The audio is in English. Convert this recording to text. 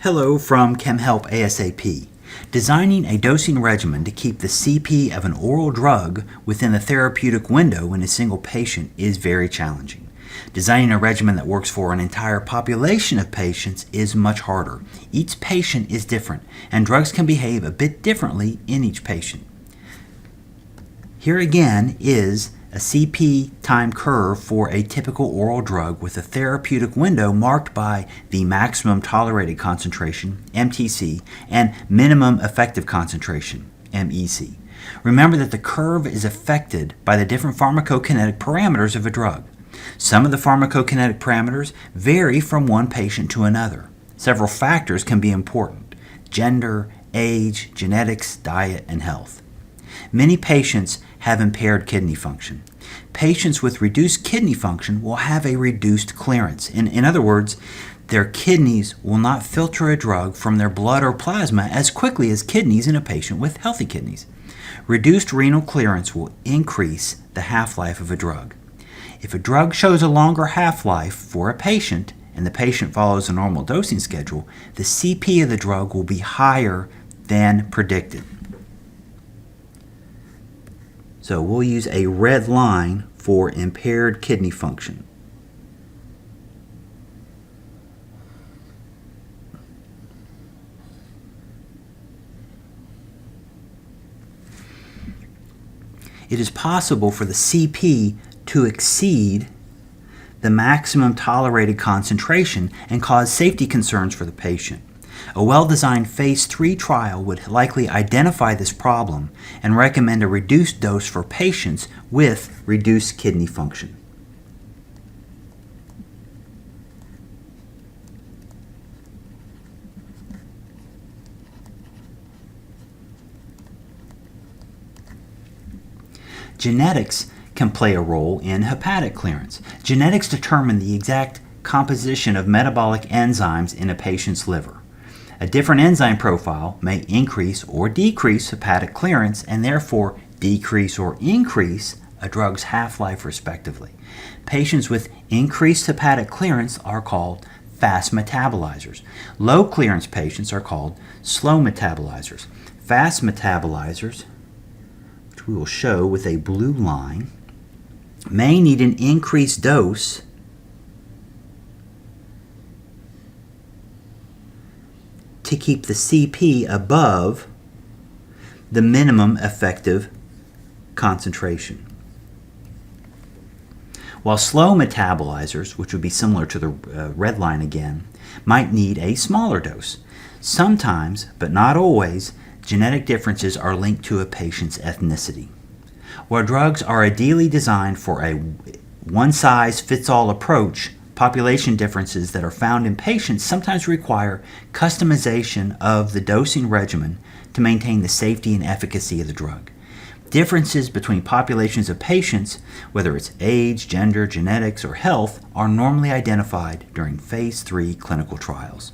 Hello from Chem Help ASAP. Designing a dosing regimen to keep the CP of an oral drug within the therapeutic window in a single patient is very challenging. Designing a regimen that works for an entire population of patients is much harder. Each patient is different, and drugs can behave a bit differently in each patient. Here again is a CP time curve for a typical oral drug with a therapeutic window marked by the maximum tolerated concentration, MTC, and minimum effective concentration, MEC. Remember that the curve is affected by the different pharmacokinetic parameters of a drug. Some of the pharmacokinetic parameters vary from one patient to another. Several factors can be important: gender, age, genetics, diet, and health. Many patients have impaired kidney function. Patients with reduced kidney function will have a reduced clearance. In other words, their kidneys will not filter a drug from their blood or plasma as quickly as kidneys in a patient with healthy kidneys. Reduced renal clearance will increase the half-life of a drug. If a drug shows a longer half-life for a patient, and the patient follows a normal dosing schedule, the CP of the drug will be higher than predicted. So we'll use a red line for impaired kidney function. It is possible for the CP to exceed the maximum tolerated concentration and cause safety concerns for the patient. A well-designed phase 3 trial would likely identify this problem and recommend a reduced dose for patients with reduced kidney function. Genetics can play a role in hepatic clearance. Genetics determine the exact composition of metabolic enzymes in a patient's liver. A different enzyme profile may increase or decrease hepatic clearance and therefore decrease or increase a drug's half-life respectively. Patients with increased hepatic clearance are called fast metabolizers. Low clearance patients are called slow metabolizers. Fast metabolizers, which we will show with a blue line, may need an increased dose to keep the CP above the minimum effective concentration. While slow metabolizers, which would be similar to the red line again, might need a smaller dose. Sometimes, but not always, genetic differences are linked to a patient's ethnicity. While drugs are ideally designed for a one-size-fits-all approach, population differences that are found in patients sometimes require customization of the dosing regimen to maintain the safety and efficacy of the drug. Differences between populations of patients, whether it's age, gender, genetics, or health, are normally identified during phase 3 clinical trials.